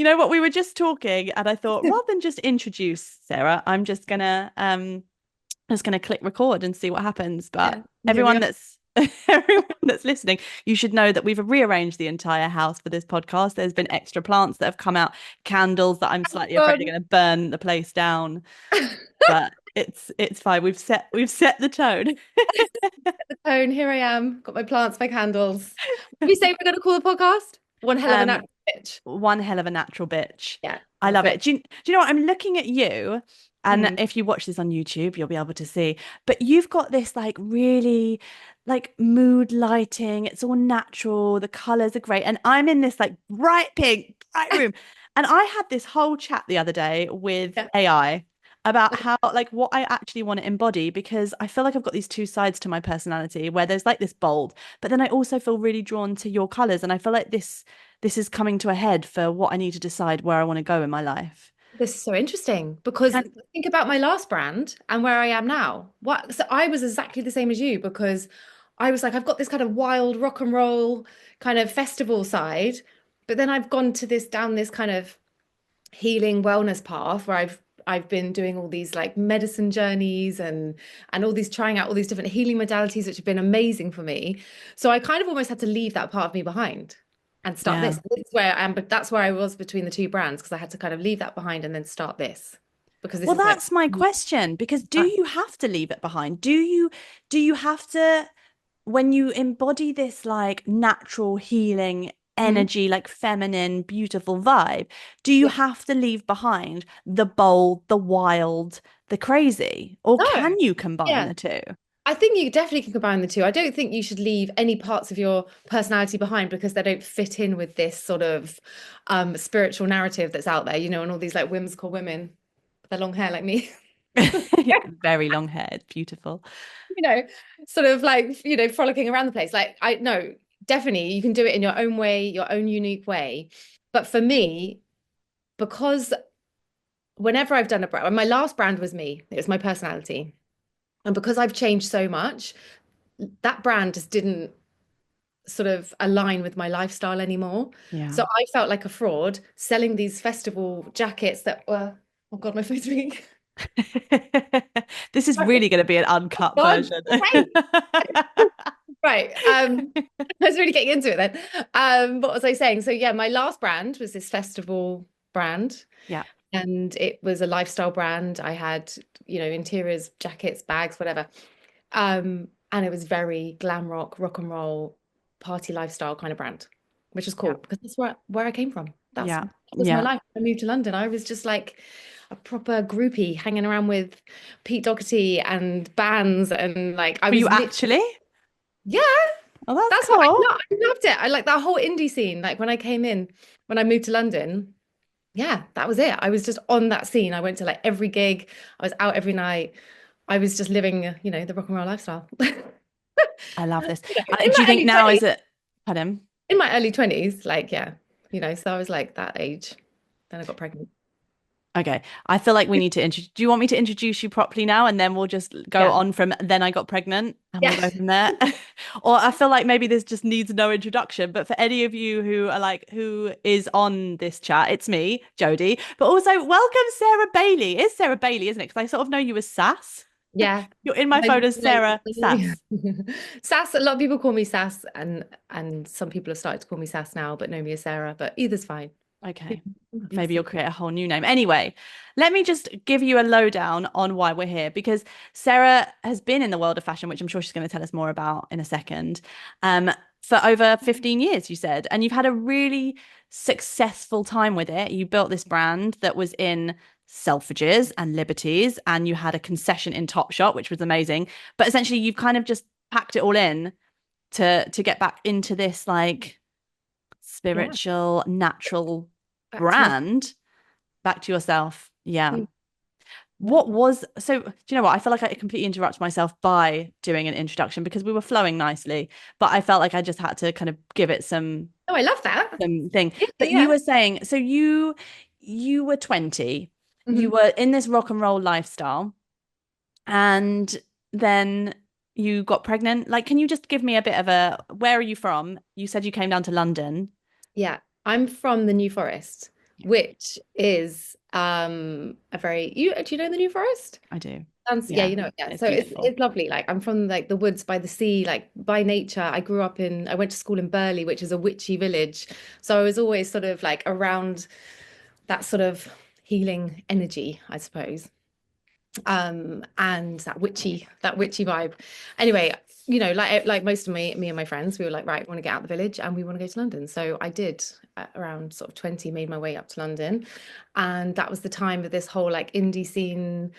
know what? We were just talking, and I thought rather than just introduce Sarah, I'm just gonna click record and see what happens. But Yeah, here we everyone are. that's everyone that's listening, you should know that we've rearranged the entire house for this podcast. There's been extra plants that have come out, candles that I'm slightly afraid are Fun. going to burn the place down, but it's fine. We've set the tone. The tone, here I am. Got my plants, my candles. What do we say we're going to call the podcast? One hell of a Um, natural bitch. one hell of a natural bitch. Yeah, I love it. perfect. Do you know what? I'm looking at you, and Mm. if you watch this on YouTube, you'll be able to see. But you've got this like really like mood lighting. It's all natural. The colors are great. And I'm in this like bright pink, bright room. And I had this whole chat the other day with Yeah. AI about Okay. how like what I actually want to embody because I feel like I've got these two sides to my personality where there's like this bold, but then I also feel really drawn to your colors. And I feel like this is coming to a head for what I need to decide where I want to go in my life. This is so interesting because Can, think about my last brand and where I am now. What? So I was exactly the same as you because I was like, I've got this kind of wild rock and roll kind of festival side, but then I've gone to this down this kind of healing wellness path where I've been doing all these like medicine journeys and all these trying out all these different healing modalities which have been amazing for me. So I kind of almost had to leave that part of me behind and start yeah. this. This is where I am, but that's where I was between the two brands because I had to kind of leave that behind and then start this because this Well, is like that's my question because do uh, you have to leave it behind? Do you have to when you embody this like natural healing mhm. energy, like feminine, beautiful vibe, do you Yeah. have to leave behind the bold, the wild, the crazy? Or No. can you combine Yeah. the two? I think you definitely can combine the two. I don't think you should leave any parts of your personality behind because they don't fit in with this sort of spiritual narrative that's out there, and all these like whimsical women with their long hair like me. Very long haired, beautiful. you know, Sort of like, frolicking around the place. Like, I know definitely you can do it in your own way, your own unique way. But for me, because whenever I've done a brand, my last brand was me, it was my personality. And because I've changed so much, that brand just didn't sort of align with my lifestyle anymore. Yeah. So I felt like a fraud selling these festival jackets that were, oh God, my phone's ringing. This is Oh really going to be an uncut God, version. okay. Right. I was really getting into it then. What was I saying? So yeah, my last brand was this festival brand, Yeah. and it was a lifestyle brand. I had, interiors, jackets, bags, whatever. And it was very glam rock and roll, party lifestyle kind of brand, which is Yeah. cool because that's where I came from. That Yeah. was my Yeah. life. I moved to London. I was just like a proper groupie hanging around with Pete Doherty and bands and like I Were you was literally actually? yeah, Oh, that's that's what cool. I loved it. I like that whole indie scene. Like when I came in, when I moved to London, yeah, that was it. I was just on that scene. I went to like every gig. I was out every night. I was just living, the rock and roll lifestyle. I love this. In Do my you think early now 20s, is it, pardon? like, yeah, so I was like that age. Then I got pregnant. Okay. I feel like we need to introduce, do you want me to introduce you properly now and then we'll just go Yeah. on from then I got pregnant and we'll Yeah. go from there? Or I feel like maybe this just needs no introduction, but for any of you who are like, who is on this chat, it's me, Jodie, but also welcome Sarah Bailey. It's Sarah Bailey, isn't it? Because I sort of know you as Sass. Yeah. You're in my phone as Sarah Sass. Sass, a lot of people call me Sass, and some people have started to call me Sass now, but know me as Sarah, but either's fine. Okay. I'm happy to Maybe you'll say. create a whole new name. Anyway, let me just give you a lowdown on why we're here because Sarah has been in the world of fashion, which I'm sure she's going to tell us more about in a second, for over 15 years, you said, and you've had a really successful time with it. You built this brand that was in Selfridges and Liberties, and you had a concession in Topshop, which was amazing. But essentially, you've kind of just packed it all in to get back into this like Yeah, spiritual, natural back to my brand back to yourself. Yeah. Mm, yeah. What was so do you know what? I feel like I completely interrupted myself by doing an introduction because we were flowing nicely, but I felt like I just had to kind of give it Oh, I love that. some thing. Yeah, But you yeah. were saying, so you were 20, you Mhm. were in this rock and roll lifestyle, and then you got pregnant. Like, can you just give me a bit of where are you from? You said you came down to London. Yeah, I'm from the New Forest, which is a very do you know the New Forest? I do. Yeah, Yeah, you know, yeah. it's So beautiful. it's lovely. Like I'm from like the woods by the sea, like by nature. I went to school in Burley, which is a witchy village. So I was always sort of like around that sort of healing energy, I suppose. And that witchy vibe. Anyway, like most of me and my friends, we were like, right, we want to get out of the village and we want to go to London. So I did around sort of 20, made my way up to London. And that was the time of this whole like indie scene,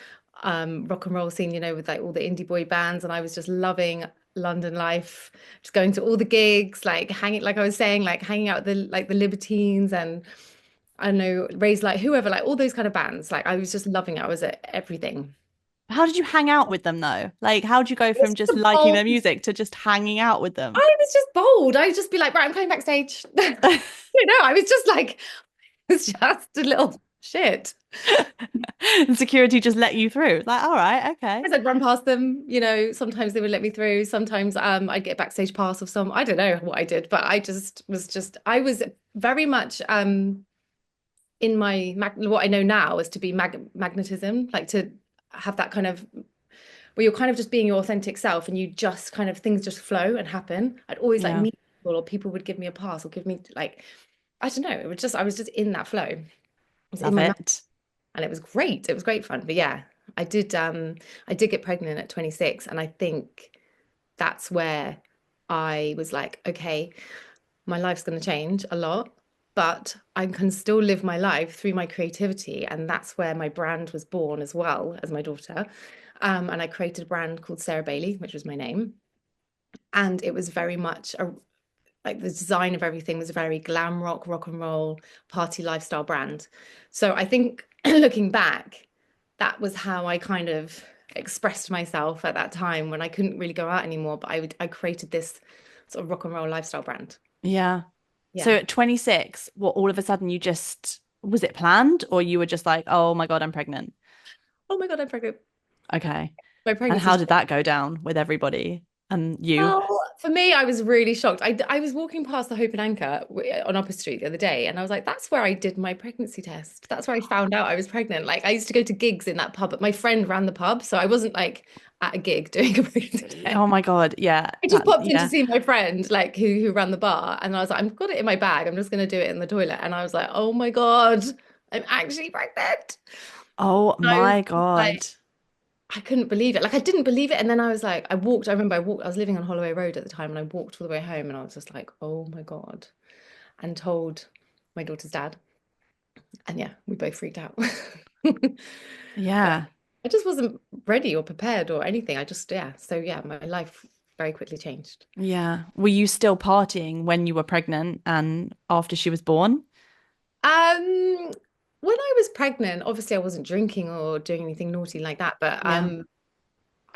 rock and roll scene, with like all the indie boy bands. And I was just loving London life, just going to all the gigs, like hanging, like I was saying, like hanging out with the Libertines and I don't know, Raise like whoever, like all those kind of bands. Like I was just loving it. I was at everything. How did you hang out with them though? Like, how did you go from It's just the liking bold. their music to just hanging out with them? I was just bold. I'd just be like, right, I'm coming backstage. I was just like, it's just a little shit. And security just let you through. Like, all right, okay. I'd run past them, sometimes they would let me through. Sometimes I'd get a backstage pass of some, I don't know what I did, but I was very much in my what I know now is to be magnetism, like to have that kind of where you're kind of just being your authentic self and you just kind of things just flow and happen. I'd always like Yeah, meet people or people would give me a pass or give me like I don't know. I was just in that flow. I was in love my mind it. and it was great. It was great fun. But yeah, I did get pregnant at 26 and I think that's where I was like, okay, my life's going to change a lot, but I can still live my life through my creativity. And that's where my brand was born as well as my daughter. And I created a brand called Sarah Bailey, which was my name. And it was very much like the design of everything was a very glam rock and roll, party lifestyle brand. So I think looking back, that was how I kind of expressed myself at that time when I couldn't really go out anymore. But I created this sort of rock and roll lifestyle brand. Yeah. So Yeah. at 26, what all of a sudden you just was it planned or you were just like, oh my God, I'm pregnant? Oh my God, I'm pregnant. Okay. My And how pregnancy's did that go down with everybody and you? well, for me, I was really shocked. I was walking past the Hope and Anchor on Upper Street the other day, and I was like, "That's where I did my pregnancy test. That's where I found out I was pregnant." Like, I used to go to gigs in that pub, but my friend ran the pub, so I wasn't like at a gig doing a pregnancy test. Oh my God. Yeah. I just That, popped in to yeah. see my friend, like who ran the bar, and I was like, "I've got it in my bag. I'm just gonna do it in the toilet." And I was like, "Oh my God, I'm actually pregnant." Oh I was my like. God. I couldn't believe it. Like I didn't believe it. And then I was like, I remember I was living on Holloway Road at the time and I walked all the way home and I was just like, oh my God. And told my daughter's dad. And yeah, we both freaked out. But Yeah. I just wasn't ready or prepared or anything. I just, yeah. So yeah, my life very quickly changed. Yeah. Were you still partying when you were pregnant and after she was born? When I was pregnant, obviously I wasn't drinking or doing anything naughty like that, but Yeah.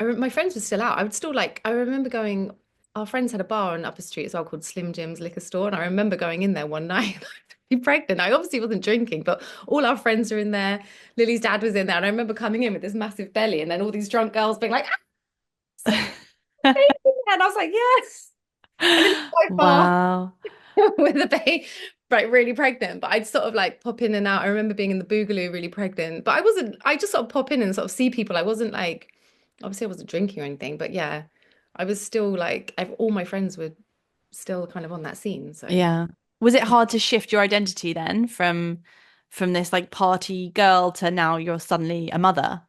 my friends were still out. I would still like, I remember going, our friends had a bar on Upper Street as well called Slim Jim's Liquor Store. And I remember going in there one night, be pregnant. I obviously wasn't drinking, but all our friends were in there. Lily's dad was in there. And I remember coming in with this massive belly and then all these drunk girls being like, "Ah, baby." And I was like, yes. I'm in the bar Wow. with a baby, like really pregnant. But I'd sort of like pop in and out. I remember being in the Boogaloo really pregnant, but I just sort of pop in and sort of see people. I wasn't like, obviously I wasn't drinking or anything, but yeah, I was still like, all my friends were still kind of on that scene. So Yeah. Was it hard to shift your identity then from this like party girl to now you're suddenly a mother?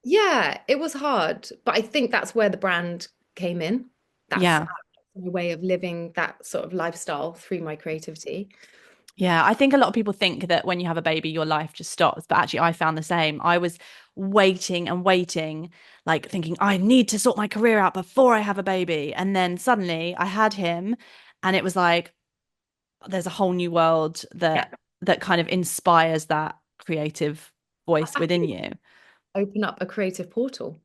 yeah, it was hard, but I think that's where the brand came in. That's Yeah. my way of living that sort of lifestyle through my creativity. Yeah, I think a lot of people think that when you have a baby, your life just stops. But actually, I found the same. I was waiting and waiting, like thinking, I need to sort my career out before I have a baby. And then suddenly I had him, and it was like, there's a whole new world Yeah. that kind of inspires that creative voice I within think you. open up a creative portal.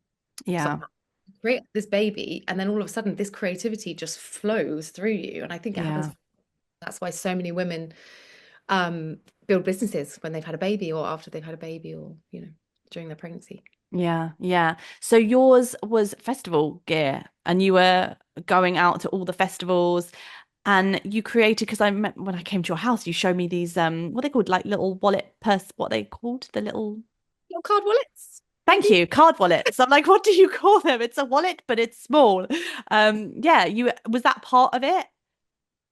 So Yeah. create this baby, and then all of a sudden, this creativity just flows through you. And I think it happens. Yeah. That's why so many women um, build businesses when they've had a baby or after they've had a baby or, during their pregnancy. Yeah, yeah. So yours was festival gear and you were going out to all the festivals. And you created, because I met when I came to your house, you showed me these what are they called, like little wallet purse, what are they called? The little, Little card wallets, thank maybe. you, card wallets. I'm like, what do you call them? It's a wallet, but it's small. Yeah, you was that part of it?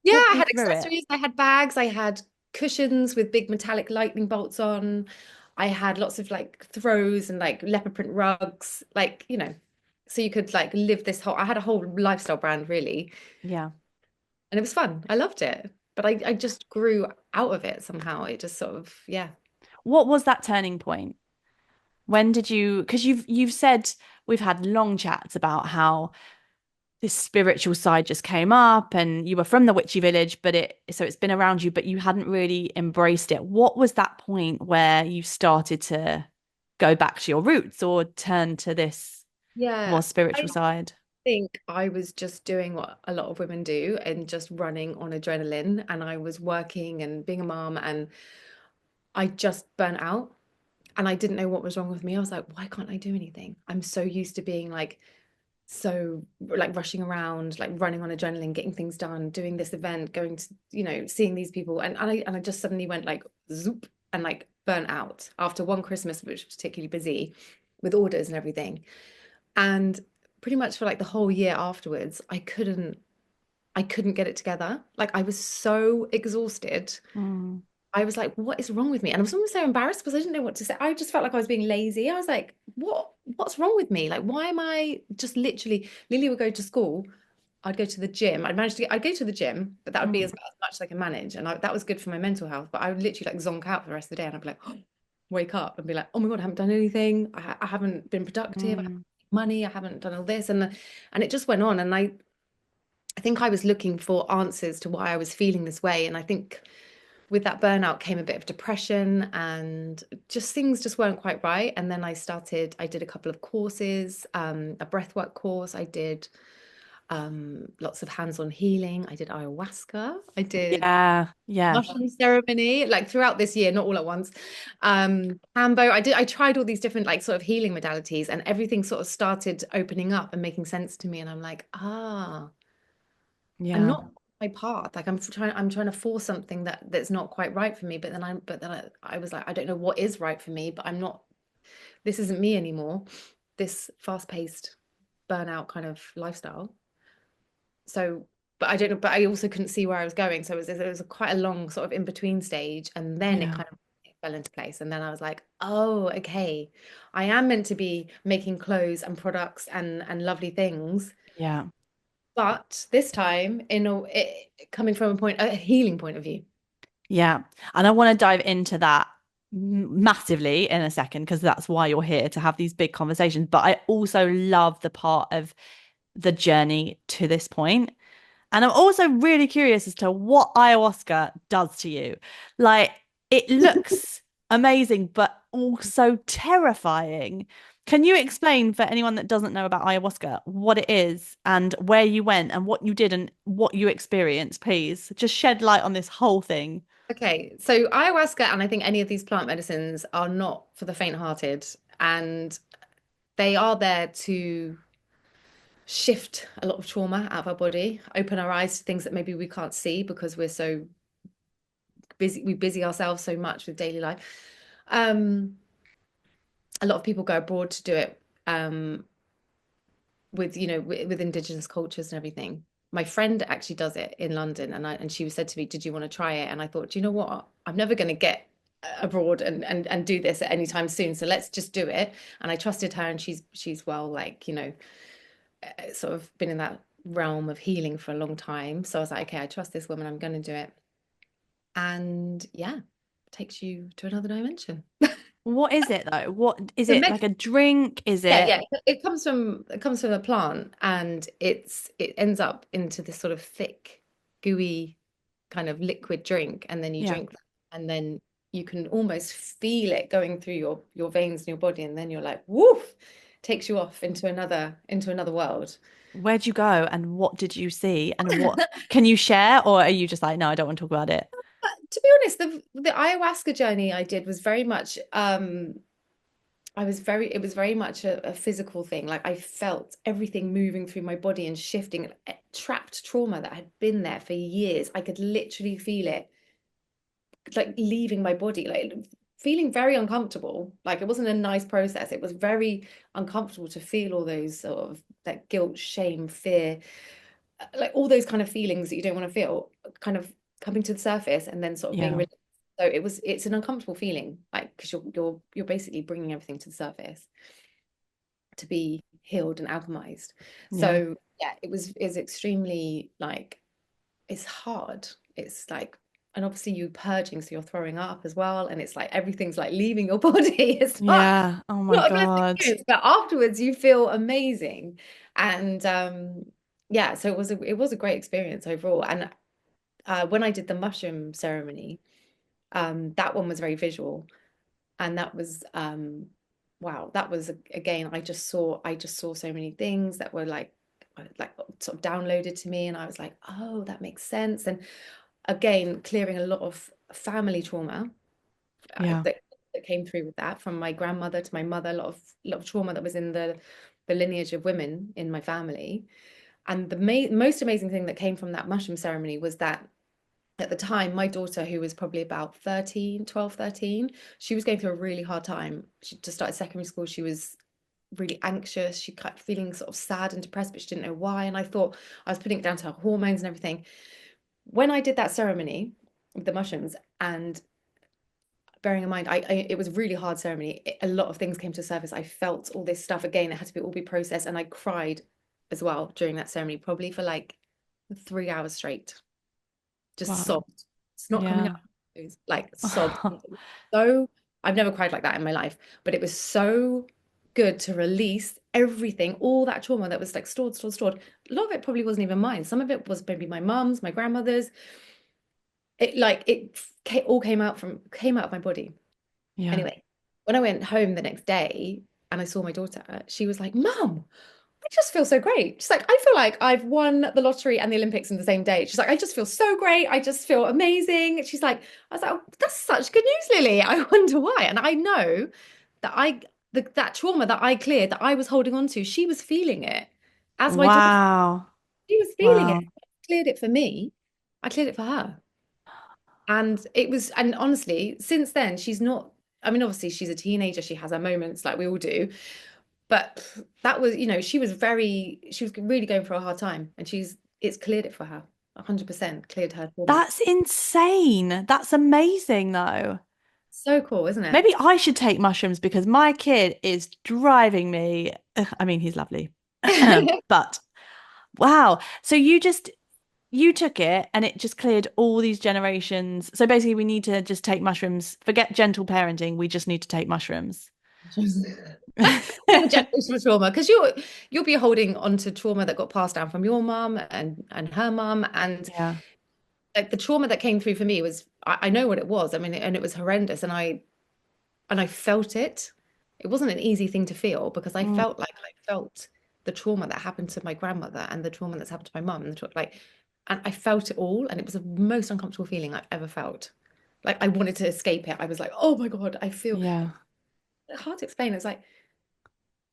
Yeah, Talk I me had through it. accessories, I had bags, I had cushions with big metallic lightning bolts on. I had lots of like throws and like leopard print rugs, like, so you could like live this whole, I had a whole lifestyle brand really, Yeah. and it was fun. I loved it. But I just grew out of it somehow. It just sort of, yeah. What was that turning point? When did you, because you've said we've had long chats about how this spiritual side just came up and you were from the witchy village, but it's been around you, but you hadn't really embraced it. What was that point where you started to go back to your roots or turn to this Yeah. more spiritual side? Think I was just doing what a lot of women do and just running on adrenaline. And I was working and being a mom, and I just burnt out and I didn't know what was wrong with me. I was like, why can't I do anything? I'm so used to being like, so like rushing around, like running on adrenaline, getting things done, doing this event, going to, seeing these people. And I just suddenly went like zoop and like burnt out after one Christmas, which was particularly busy with orders and everything. And pretty much for like the whole year afterwards, I couldn't get it together. Like I was so exhausted. Mm, I was like, what is wrong with me? And I was almost so embarrassed because I didn't know what to say. I just felt like I was being lazy. I was like, what's wrong with me? Like, why am I just literally Lily would go to school. I'd go to the gym. I'd go to the gym, but that would be mm, as much as I can manage. And that was good for my mental health. But I would literally like zonk out for the rest of the day and I'd be like, wake up and be like, oh my God, I haven't done anything. I haven't been productive. I haven't mm, made money. I haven't done all this. And it just went on. And I think I was looking for answers to why I was feeling this way. And I think with that burnout came a bit of depression and just things just weren't quite right. And then I did a couple of courses, a breathwork course. I did lots of hands-on healing. I did ayahuasca. I did yeah, yeah, mushroom ceremony, like throughout this year, not all at once. Cambo, I tried all these different like sort of healing modalities and everything sort of started opening up and making sense to me. And I'm like, I'm yeah, not my path. Like I'm trying to force something that's not quite right for me. But then I was like, I don't know what is right for me, but I'm not, this isn't me anymore. This fast-paced burnout kind of lifestyle. So, but I don't know, but I also couldn't see where I was going. So it was quite a long sort of in between stage. And then it yeah, kind of fell into place. And then I was like, oh, okay. I am meant to be making clothes and products and lovely things. yeah. But this time, coming from a healing point of view. Yeah. And I want to dive into that massively in a second because that's why you're here to have these big conversations. But I also love the part of the journey to this point. And I'm also really curious as to what ayahuasca does to you. Like, it looks amazing, but also terrifying. Can you explain for anyone that doesn't know about ayahuasca what it is and where you went and what you did and what you experienced, please? Just shed light on this whole thing. Okay, so ayahuasca and I think any of these plant medicines are not for the faint-hearted, and they are there to shift a lot of trauma out of our body, open our eyes to things that maybe we can't see because we're so busy, we busy ourselves so much with daily life. Um, a lot of people go abroad to do it, with indigenous cultures and everything. My friend actually does it in London, and she said to me, "Did you want to try it?" And I thought, do you know what? I'm never going to get abroad and do this at any time soon, so let's just do it. And I trusted her, and she's well, like, sort of been in that realm of healing for a long time. So I was like, okay, I trust this woman. I'm going to do it. And yeah, it takes you to another dimension. What is it though? What is The it, med like a drink? Is Yeah, it? yeah. It comes from a plant, and it ends up into this sort of thick, gooey kind of liquid drink, and then you Yeah. drink that, and then you can almost feel it going through your veins and your body, and then you're like, woof, takes you off into another world. Where'd you go and what did you see and what can you share or are you just like, no, I don't want to talk about it? But to be honest, the ayahuasca journey I did was very much it was very much a physical thing. Like I felt everything moving through my body and shifting, trapped trauma that had been there for years. I could literally feel it like leaving my body, like feeling very uncomfortable. Like it wasn't a nice process. It was very uncomfortable to feel all those sort of that guilt, shame, fear, like all those kind of feelings that you don't want to feel kind of coming to the surface and then sort of being Yeah. released. So it's an uncomfortable feeling, like because you're basically bringing everything to the surface to be healed and alchemized. Yeah. So yeah, it was extremely like it's hard. It's like, and obviously you purging, so you're throwing up as well, and it's like everything's like leaving your body. It's Yeah. Oh my not a blessed God. experience, but afterwards you feel amazing. And yeah, so it was a great experience overall. And when I did the mushroom ceremony, that one was very visual, and that was wow, that was again, I just saw so many things that were like sort of downloaded to me, and I was like, oh, that makes sense. And again, clearing a lot of family trauma Yeah. that came through with that, from my grandmother to my mother, a lot of trauma that was in the lineage of women in my family. And the most amazing thing that came from that mushroom ceremony was that at the time, my daughter, who was probably about 13, 12, 13, she was going through a really hard time. She just started secondary school. She was really anxious. She kept feeling sort of sad and depressed, but she didn't know why. And I thought I was putting it down to her hormones and everything. When I did that ceremony with the mushrooms, and bearing in mind, it was a really hard ceremony. A lot of things came to the surface. I felt all this stuff again. It had to be all be processed, and I cried as well during that ceremony, probably for like 3 hours straight. Just Wow. sobbed. It's not coming Yeah. out. It was like sobbed. So I've never cried like that in my life, but it was so good to release everything, all that trauma that was like stored, stored, stored. A lot of it probably wasn't even mine. Some of it was maybe my mum's, my grandmother's. All came out of my body. Yeah. Anyway, when I went home the next day and I saw my daughter, she was like, "Mum, I just feel so great." She's like, "I feel like I've won the lottery and the Olympics in the same day." She's like, "I just feel so great. I just feel amazing." She's like, I was like, "Oh, that's such good news, Lily. I wonder why." And I know that that trauma that I cleared, that I was holding on to, she was feeling it as my daughter. Wow. She was feeling it. Wow. I cleared it for me. I cleared it for her. And honestly, since then, she's not, I mean, obviously she's a teenager, she has her moments like we all do. But that was, she was really going for a hard time, and it's cleared it for her. 100% cleared her trauma. That's insane. That's amazing, though. So cool, isn't it? Maybe I should take mushrooms because my kid is driving me. I mean, he's lovely. But wow. So you took it and it just cleared all these generations. So basically we need to just take mushrooms. Forget gentle parenting. We just need to take mushrooms. The generational trauma, because you'll be holding on to trauma that got passed down from your mum and her mum, and Yeah. like the trauma that came through for me was, I know what it was. I mean, and it was horrendous, and I felt it. It wasn't an easy thing to feel, because Mm, I felt the trauma that happened to my grandmother and the trauma that's happened to my mum, and I felt it all, and it was the most uncomfortable feeling I've ever felt. Like I wanted to escape it. I was like, oh my God, I feel yeah. hard to explain. It's like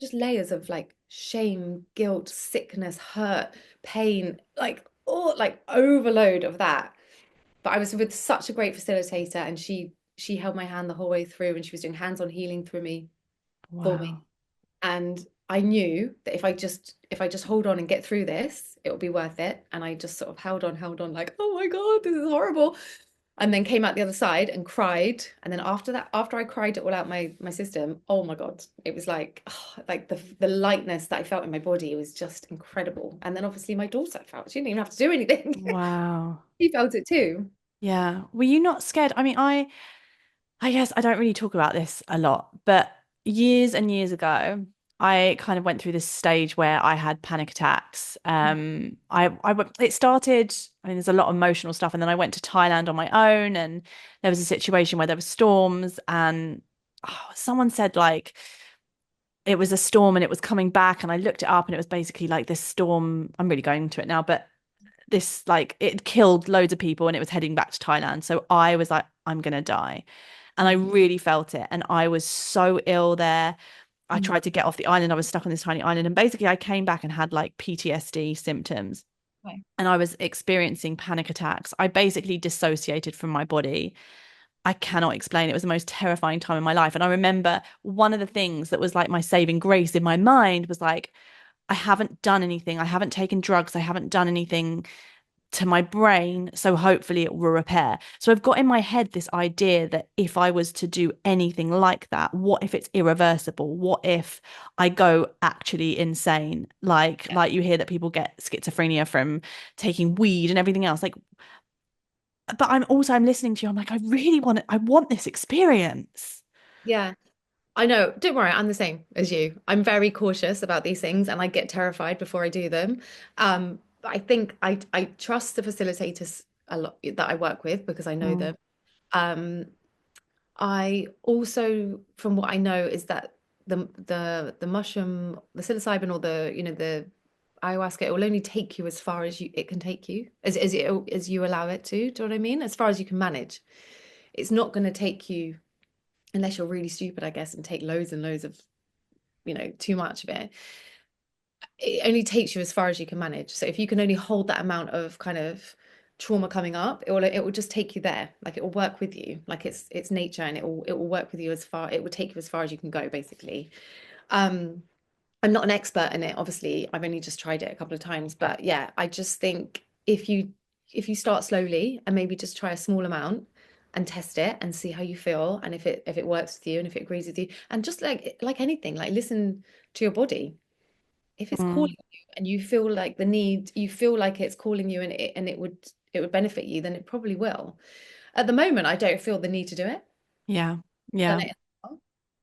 just layers of like shame, guilt, sickness, hurt, pain, like all like overload of that. But I was with such a great facilitator, and she held my hand the whole way through, and she was doing hands-on healing through me for me. Wow. And I knew that if I just hold on and get through this, it will be worth it. And I just sort of held on, like, oh my God, this is horrible. And then came out the other side and cried. And then after that, after I cried it all out my system, oh my God, it was like, oh, like the lightness that I felt in my body was just incredible. And then obviously my daughter felt, she didn't even have to do anything. Wow. She felt it too. Yeah. Were you not scared? I mean, I guess I don't really talk about this a lot, but years and years ago, I kind of went through this stage where I had panic attacks. It started, I mean, there's a lot of emotional stuff, and then I went to Thailand on my own, and there was a situation where there were storms, and someone said like it was a storm and it was coming back, and I looked it up, and it was basically like this storm. I'm really going into it now, but this like it killed loads of people and it was heading back to Thailand. So I was like, I'm gonna die. And I really felt it. And I was so ill there. I Mm. tried to get off the island. I was stuck on this tiny island. And basically, I came back and had like PTSD symptoms. Okay. And I was experiencing panic attacks. I basically dissociated from my body. I cannot explain. It was the most terrifying time in my life. And I remember one of the things that was like my saving grace in my mind was like, I haven't done anything. I haven't taken drugs. I haven't done anything to my brain. So hopefully it will repair. So I've got in my head this idea that if I was to do anything like that, what if it's irreversible? What if I go actually insane? Like you hear that people get schizophrenia from taking weed and everything else. Like, but I'm listening to you. I'm like, I want this experience. Yeah. I know. Don't worry, I'm the same as you. I'm very cautious about these things and I get terrified before I do them. I think I trust the facilitators a lot that I work with because I know Mm, them. Um, I also, from what I know, is that the mushroom, the psilocybin or the ayahuasca, it will only take you as far as it can take you, as you allow it to. Do you know what I mean? As far as you can manage. It's not going to take you unless you're really stupid, I guess, and take loads and loads of, too much of it. It only takes you as far as you can manage. So if you can only hold that amount of kind of trauma coming up, it will just take you there. Like it will work with you. Like it's nature and it will work with you as far, it will take you as far as you can go, basically. Um, I'm not an expert in it, obviously. I've only just tried it a couple of times, but yeah, I just think if you start slowly and maybe just try a small amount and test it and see how you feel and if it works with you and if it agrees with you and just like anything, like listen to your body. If it's calling mm, you and you feel like you feel like it's calling you and it would benefit you, then it probably will. At the moment, I don't feel the need to do it. yeah. Done Yeah. it.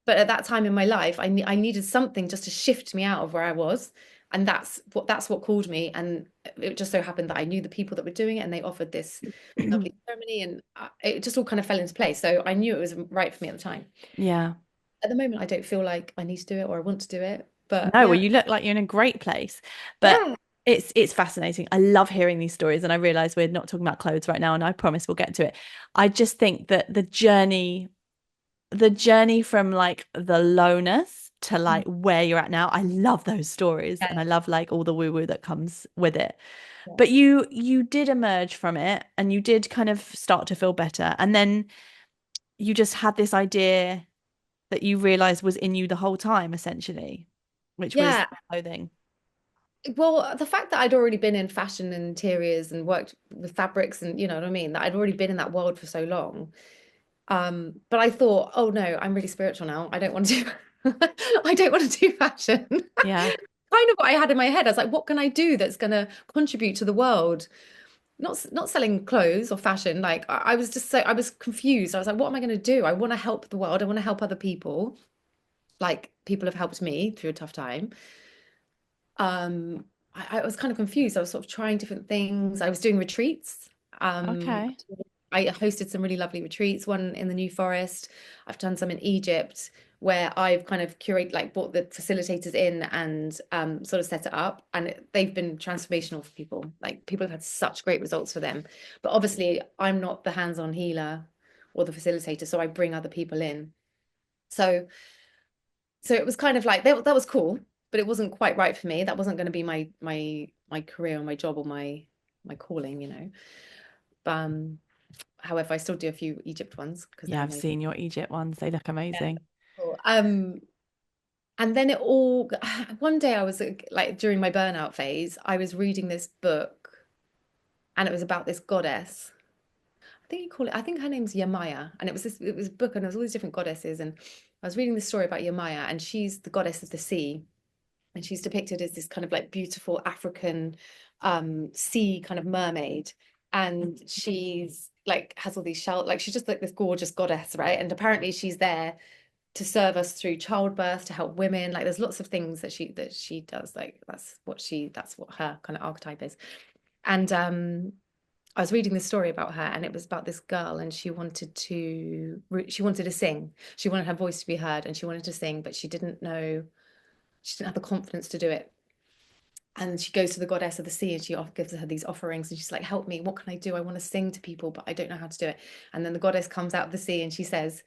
But at that time in my life, I needed something just to shift me out of where I was. And that's what called me. And it just so happened that I knew the people that were doing it and they offered this lovely ceremony and it just all kind of fell into place. So I knew it was right for me at the time. Yeah. At the moment, I don't feel like I need to do it or I want to do it. But No, well, yeah, you look like you're in a great place. But yeah, it's fascinating. I love hearing these stories, and I realize we're not talking about clothes right now, and I promise we'll get to it. I just think that the journey from like the lowness to like where you're at now, I love those stories, yeah, and I love like all the woo-woo that comes with it. yeah. But you did emerge from it, and you did kind of start to feel better, and then you just had this idea that you realized was in you the whole time, essentially, which was Yeah. clothing. Well, the fact that I'd already been in fashion and interiors and worked with fabrics and you know what I mean, that I'd already been in that world for so long. But I thought, oh no, I'm really spiritual now. I don't want to do I don't want to do fashion. Yeah. Kind of what I had in my head. I was like, what can I do that's going to contribute to the world? Not selling clothes or fashion. Like I was just so I was confused. I was like, what am I going to do? I want to help the world. I want to help other people. Like people have helped me through a tough time. I was kind of confused. I was sort of trying different things. I was doing retreats. Um, Okay. I hosted some really lovely retreats, one in the New Forest. I've done some in Egypt where I've kind of curated, like brought the facilitators in and sort of set it up. And they've been transformational for people. Like people have had such great results for them. But obviously, I'm not the hands-on healer or the facilitator, so I bring other people in. So so it was kind of like that was cool, but it wasn't quite right for me. That wasn't going to be my career or my job or my calling. Um, however, I still do a few Egypt ones because they're Yeah, I've amazing. seen your Egypt ones. They look Yeah. amazing. Cool. And then it all one day I was like during my burnout phase, I was reading this book and it was about this goddess. I think her name's Yamaya. And it was a book and there was all these different goddesses. And I was reading this story about Yamaya and she's the goddess of the sea. And she's depicted as this kind of like beautiful African sea kind of mermaid. And she's like has all these shells, like she's just like this gorgeous goddess, right? And apparently she's there to serve us through childbirth, to help women. Like there's lots of things that she does. Like that's what her kind of archetype is. And I was reading this story about her, and it was about this girl, and she wanted to sing. She wanted her voice to be heard, and she wanted to sing, but she didn't have the confidence to do it. And she goes to the goddess of the sea and she gives her these offerings and she's like, help me, what can I do? I want to sing to people, but I don't know how to do it. And then the goddess comes out of the sea and she says,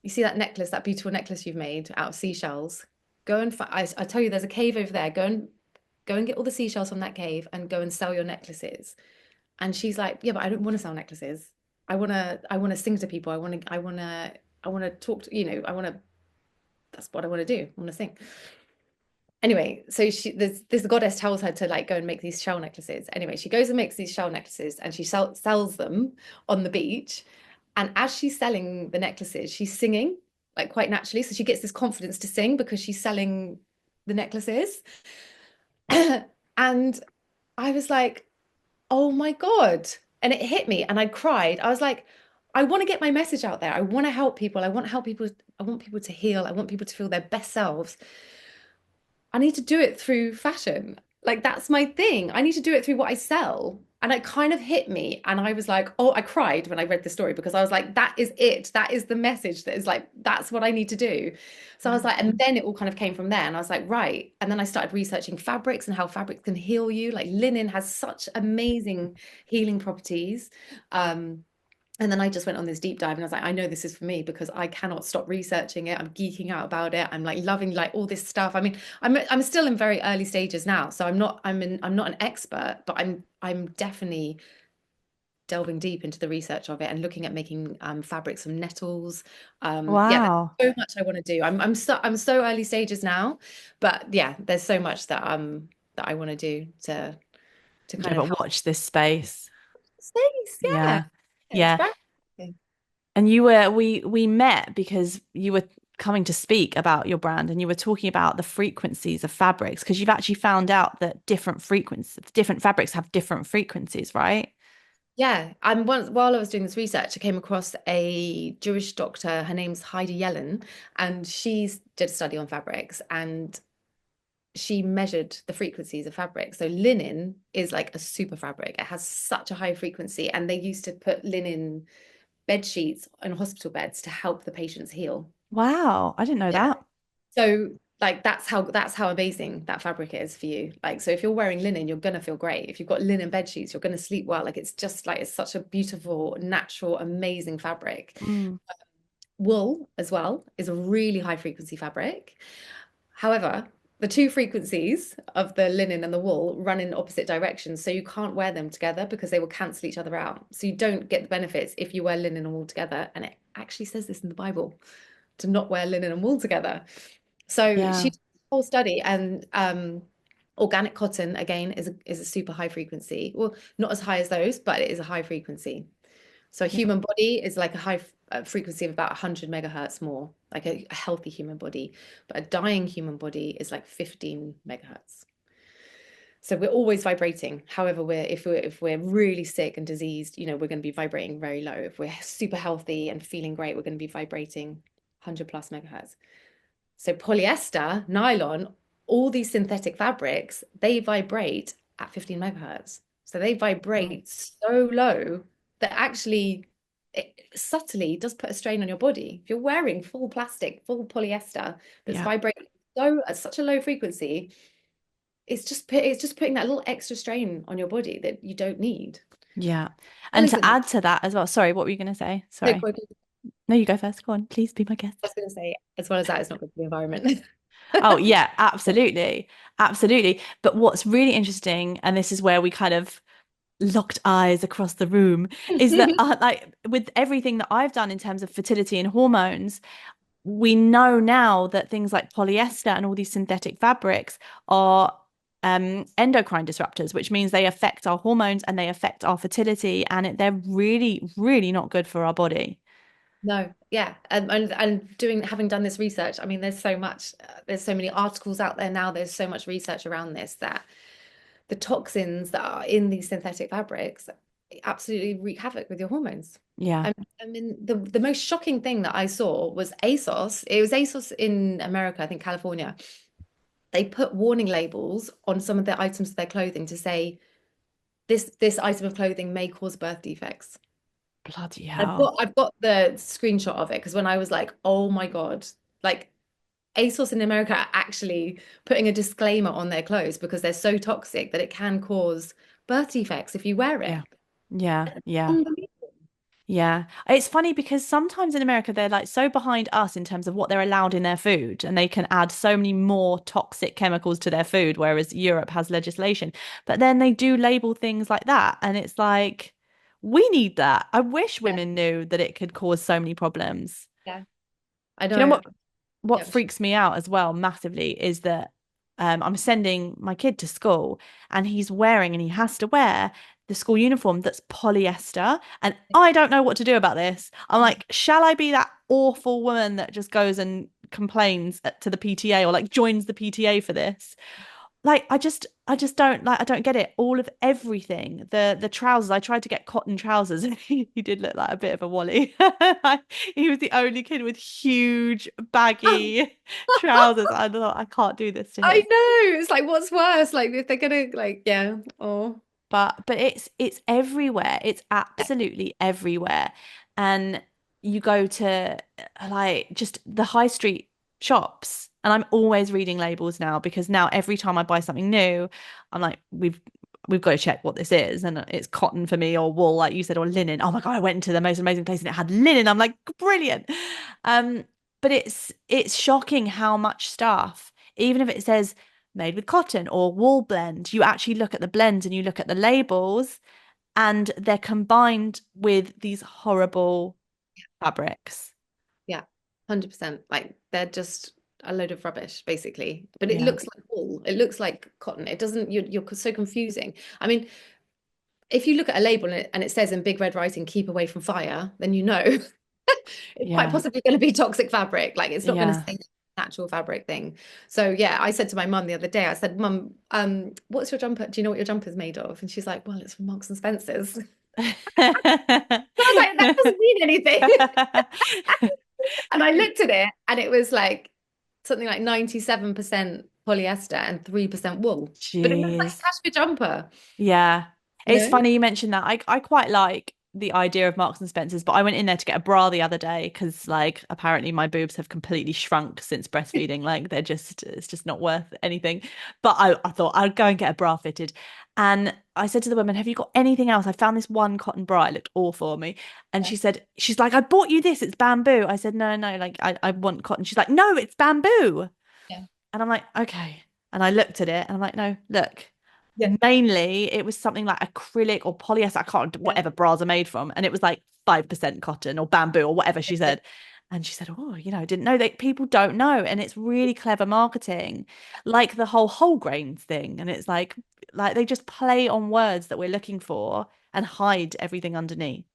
you see that necklace, that beautiful necklace you've made out of seashells? Go and find, I tell you, there's a cave over there. Go and get all the seashells from that cave and go and sell your necklaces. And she's like, yeah, but I don't want to sell necklaces. I want to sing to people. I want to talk to, that's what I want to do. I want to sing. Anyway, so this goddess tells her to like go and make these shell necklaces. Anyway, she goes and makes these shell necklaces and she sells them on the beach. And as she's selling the necklaces, she's singing like quite naturally. So she gets this confidence to sing because she's selling the necklaces. And I was like, oh my God. And it hit me and I cried. I was like, I want to get my message out there. I want to help people. I want to help people. I want people to heal. I want people to feel their best selves. I need to do it through fashion. Like that's my thing. I need to do it through what I sell. And it kind of hit me. And I was like, oh, I cried when I read the story because I was like, that is it. That is the message that is like, that's what I need to do. So I was Mm. like, and then it all kind of came from there. And I was like, right. And then I started researching fabrics and how fabrics can heal you. Like linen has such amazing healing properties. And then I just went on this deep dive and I was like, I know this is for me because I cannot stop researching it. I'm geeking out about it. I'm like loving like all this stuff. I mean, I'm still in very early stages now, so I'm not an expert, but I'm definitely delving deep into the research of it and looking at making fabrics from nettles. Yeah, Wow. there's so much I want to do. I'm so early stages now, but yeah, there's so much that I want to do to Yeah, kind of but help watch this space. space. Yeah, Yeah. it's Yeah. very. And we met because you were coming to speak about your brand and you were talking about the frequencies of fabrics because you've actually found out that different fabrics have different frequencies, right? Yeah, and once while I was doing this research, I came across a Jewish doctor. Her name's Heidi Yellen, and she did a study on fabrics, and she measured the frequencies of fabric. So linen is like a super fabric. It has such a high frequency, and they used to put linen bed sheets on hospital beds to help the patients heal. Wow, I didn't know Yeah. that. So like that's how amazing that fabric is for you. Like so if you're wearing linen, you're gonna feel great. If you've got linen bed sheets, you're gonna sleep well. Like it's just like it's such a beautiful, natural, amazing fabric. Mm, Wool as well is a really high frequency fabric. However, the two frequencies of the linen and the wool run in opposite directions, so you can't wear them together because they will cancel each other out. So you don't get the benefits if you wear linen and wool together. And it actually says this in the Bible to not wear linen and wool together. So she yeah. did a whole study, and organic cotton again is a super high frequency. Well, not as high as those, but it is a high frequency. So a Yeah. human body is like a high frequency of about 100 megahertz more, like a healthy human body. But a dying human body is like 15 megahertz. So we're always vibrating. However, if we're really sick and diseased, we're going to be vibrating very low. If we're super healthy and feeling great, we're going to be vibrating 100 plus megahertz. So polyester, nylon, all these synthetic fabrics, they vibrate at 15 megahertz. So they Mm, vibrate so low that actually it subtly does put a strain on your body. If you're wearing full plastic, full polyester that's yeah. vibrating so at such a low frequency, it's just putting that little extra strain on your body that you don't need. Yeah. Well, And at least to add to that as well, sorry, what were you going to say? no, Sorry. No, you go first. Go on. Please be my I guest. was going to say, as well as that, it's not good for the environment. Oh, yeah, absolutely. Absolutely. But what's really interesting, and this is where we kind of locked eyes across the room, is that like with everything that I've done in terms of fertility and hormones, we know now that things like polyester and all these synthetic fabrics are endocrine disruptors, which means they affect our hormones and they affect our fertility, and they're really, really not good for our body. No, yeah, and doing having done this research, I mean, there's so many articles out there now. There's so much research around this that the toxins that are in these synthetic fabrics absolutely wreak havoc with your hormones. Yeah. I mean, the most shocking thing that I saw was ASOS. It was ASOS in America, I think California. They put warning labels on some of their items of their clothing to say this item of clothing may cause birth defects. Bloody I've hell. got I've got the screenshot of it because when I was like, oh my God, like ASOS in America are actually putting a disclaimer on their clothes because they're so toxic that it can cause birth defects if you wear it. Yeah. Yeah. Yeah. Unbelievable. Yeah. It's funny because sometimes in America they're like so behind us in terms of what they're allowed in their food, and they can add so many more toxic chemicals to their food, whereas Europe has legislation. But then they do label things like that, and it's like, we need that. I wish Yeah, women knew that it could cause so many problems. yeah. I Do you know know. what Yeah. freaks me out as well massively is that I'm sending my kid to school, and he has to wear the school uniform that's polyester. And I don't know what to do about this. I'm like, shall I be that awful woman that just goes and complains to the PTA, or like joins the PTA for this? Like I just don't like, I don't get it. All of everything, the trousers, I tried to get cotton trousers, and he did look like a bit of a wally. Like, he was the only kid with huge baggy trousers. I thought, I can't do this to I him. know. It's like, what's worse? Like, if they're gonna, like, yeah. Oh, But it's everywhere. It's absolutely everywhere. And you go to like just the high street shops, and I'm always reading labels now, because now every time I buy something new, I'm like, we've got to check what this is. And it's cotton for me, or wool, like you said, or linen. Oh my God, I went into the most amazing place and it had linen. I'm like, brilliant. Um, but it's shocking how much stuff, even if it says made with cotton or wool blend, you actually look at the blends and you look at the labels, and they're combined with these horrible fabrics. yeah, 100%. Like, they're just a load of rubbish, basically. But it Yeah. looks like wool. It looks like cotton. It doesn't. You're so confusing. I mean, if you look at a label and it says in big red writing, "Keep away from fire," then you know it's quite Yeah. possibly going to be toxic fabric. Like, it's not going to Yeah. say natural fabric thing. So yeah, I said to my mum the other day, I said, "Mum, what's your jumper? Do you know what your jumper's made of?" And she's like, "Well, it's from Marks and Spencer's." So I was like, "That doesn't mean anything." And I looked at it, and it was like something like 97% polyester and 3% wool. But it looks like a Jeez. cashmere jumper, Yeah. you It's know? funny you mentioned that. I quite like the idea of Marks and Spencer's, but I went in there to get a bra the other day because like apparently my boobs have completely shrunk since breastfeeding. Like it's just not worth anything. But I thought I'd go and get a bra fitted. And I said to the woman, have you got anything else? I found this one cotton bra. It looked awful on me. And Yeah. she's like, I bought you this. It's bamboo. I said, no, no, like I want cotton. She's like, no, it's bamboo. Yeah. And I'm like, okay. And I looked at it and I'm like, no, look. Yeah. Mainly, it was something like acrylic or polyester. I can't, Yeah. whatever bras are made from. And it was like 5% cotton or bamboo or whatever she said. And she said, oh, I didn't know that. People don't know. And it's really clever marketing, like the whole grains thing. And it's like they just play on words that we're looking for and hide everything underneath.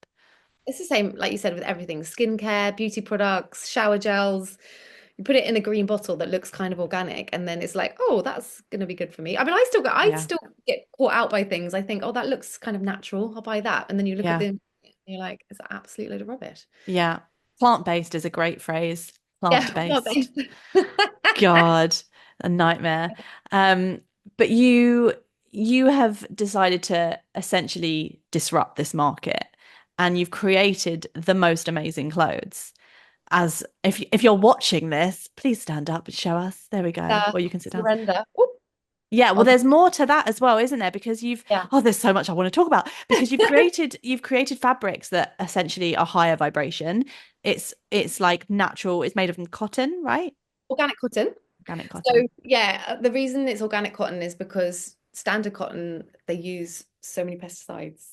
It's the same, like you said, with everything, skincare, beauty products, shower gels. You put it in a green bottle that looks kind of organic, and then it's like, oh, that's gonna be good for me. I mean, I Yeah. still get caught out by things. I think, oh, that looks kind of natural. I'll buy that. And then you look at Yeah. them, and you're like, it's an absolute load of rubbish. Yeah. Plant-based is a great phrase. Yeah, not Plant-based. based. God, a nightmare. Um, but you have decided to essentially disrupt this market, and you've created the most amazing clothes. As if you're watching this, please stand up and show us. There we go. Or you can sit down. Surrender. Ooh, Yeah, well, I'll just, there's more to that as well, isn't there? Because yeah, there's so much I want to talk about, because you've created fabrics that essentially are higher vibration. It's like natural, it's made of cotton, right? organic cotton. Organic So cotton. yeah, the reason it's organic cotton is because standard cotton, they use so many pesticides.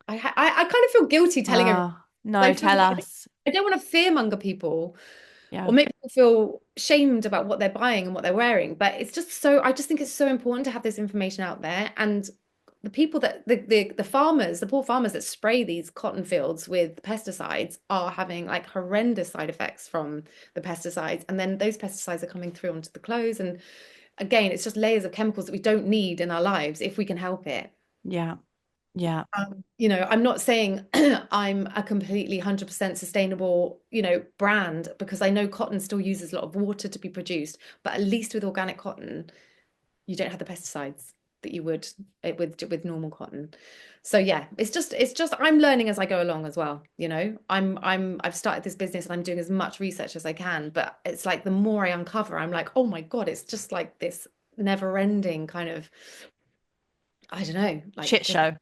I kind of feel guilty telling everyone. Oh, no, I feel tell like us. I don't want to fearmonger people or Yeah, make people feel shamed about what they're buying and what they're wearing. But it's just so, I just think it's so important to have this information out there. And the people that the farmers, the poor farmers that spray these cotton fields with pesticides are having like horrendous side effects from the pesticides. And then those pesticides are coming through onto the clothes. And again, it's just layers of chemicals that we don't need in our lives if we can help it. yeah, yeah, I'm not saying I'm a completely 100% sustainable, brand, because I know cotton still uses a lot of water to be produced, but at least with organic cotton, you don't have the pesticides. that you would with normal cotton. So yeah, it's just I'm learning as I go along as well, you know. I've started this business and I'm doing as much research as I can, but it's like the more I uncover, I'm like, oh my God, it's just like this never-ending kind of, I don't know, like Shit just show.